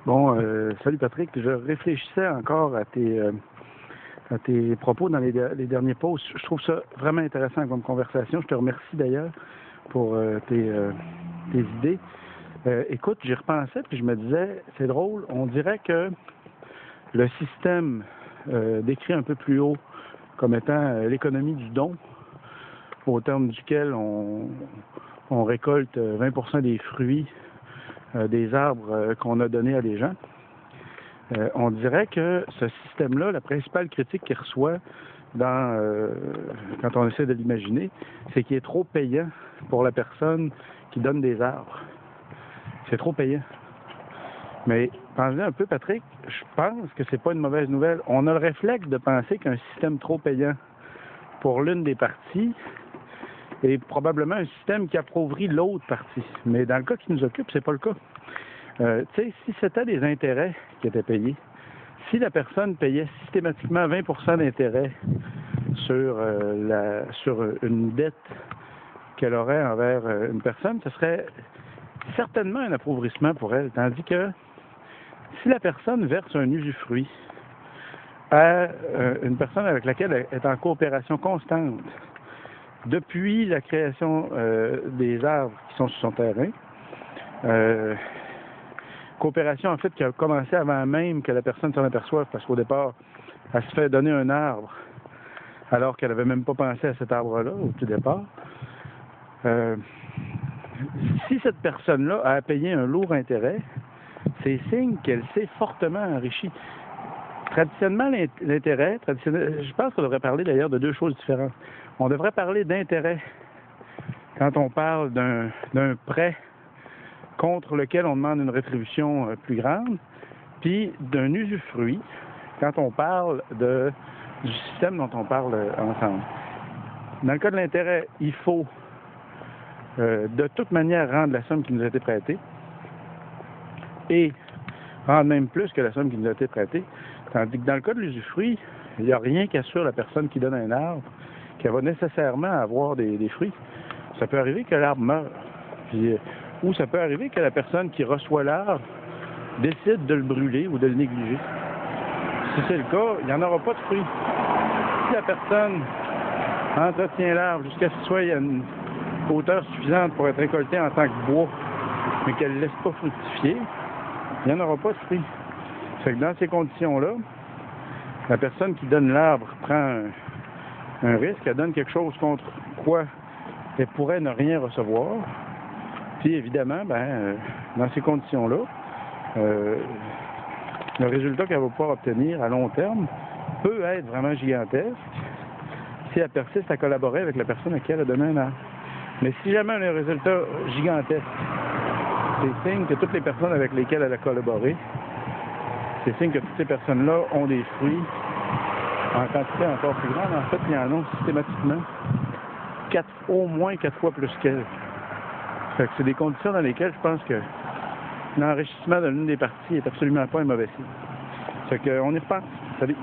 Bon, salut Patrick. Je réfléchissais encore à tes propos dans les derniers posts. Je trouve ça vraiment intéressant comme conversation. Je te remercie d'ailleurs pour tes idées. Écoute, j'y repensais puis je me disais, c'est drôle, on dirait que le système décrit un peu plus haut comme étant l'économie du don, au terme duquel on récolte 20% des fruits des arbres qu'on a donnés à des gens. On dirait que ce système-là, la principale critique qu'il reçoit quand on essaie de l'imaginer, c'est qu'il est trop payant pour la personne qui donne des arbres. C'est trop payant. Mais pensez un peu, Patrick, je pense que c'est pas une mauvaise nouvelle. On a le réflexe de penser qu'un système trop payant pour l'une des parties est probablement un système qui appauvrit l'autre partie. Mais dans le cas qui nous occupe, c'est pas le cas. Tu sais, si c'était des intérêts qui étaient payés, si la personne payait systématiquement 20% d'intérêt sur une dette qu'elle aurait envers une personne, ce serait certainement un appauvrissement pour elle. Tandis que si la personne verse un usufruit à une personne avec laquelle elle est en coopération constante depuis la création des arbres qui sont sur son terrain, coopération en fait qui a commencé avant même que la personne s'en aperçoive, parce qu'au départ, elle se fait donner un arbre alors qu'elle n'avait même pas pensé à cet arbre-là au tout départ. Si cette personne-là a payé un lourd intérêt, c'est signe qu'elle s'est fortement enrichie. Traditionnellement, l'intérêt, je pense qu'on devrait parler d'ailleurs de deux choses différentes. On devrait parler d'intérêt quand on parle d'un prêt contre lequel on demande une rétribution plus grande, puis d'un usufruit quand on parle du système dont on parle ensemble. Dans le cas de l'intérêt, il faut de toute manière rendre la somme qui nous a été prêtée et rendre même plus que la somme qui nous a été prêtée, tandis que dans le cas de l'usufruit, il n'y a rien qui assure la personne qui donne un arbre qu'elle va nécessairement avoir des fruits. Ça peut arriver que l'arbre meure, ou ça peut arriver que la personne qui reçoit l'arbre décide de le brûler ou de le négliger. Si c'est le cas, il n'y en aura pas de fruits. Si la personne entretient l'arbre jusqu'à ce qu'il soit à une hauteur suffisante pour être récolté en tant que bois, mais qu'elle ne laisse pas fructifier, il n'y en aura pas de fruits. C'est que dans ces conditions-là, la personne qui donne l'arbre prend un risque, elle donne quelque chose contre quoi elle pourrait ne rien recevoir. Puis évidemment, dans ces conditions-là, le résultat qu'elle va pouvoir obtenir à long terme peut être vraiment gigantesque si elle persiste à collaborer avec la personne à qui elle a donné un arbre. Mais si jamais elle a un résultat gigantesque, c'est signe que toutes les personnes avec lesquelles elle a collaboré, c'est signe que toutes ces personnes-là ont des fruits en quantité encore plus grande. En fait, ils en ont systématiquement au moins 4 fois plus qu'elle. Fait que c'est des conditions dans lesquelles je pense que l'enrichissement de l'une des parties est absolument pas un mauvais signe. Fait qu'on y repense. Salut!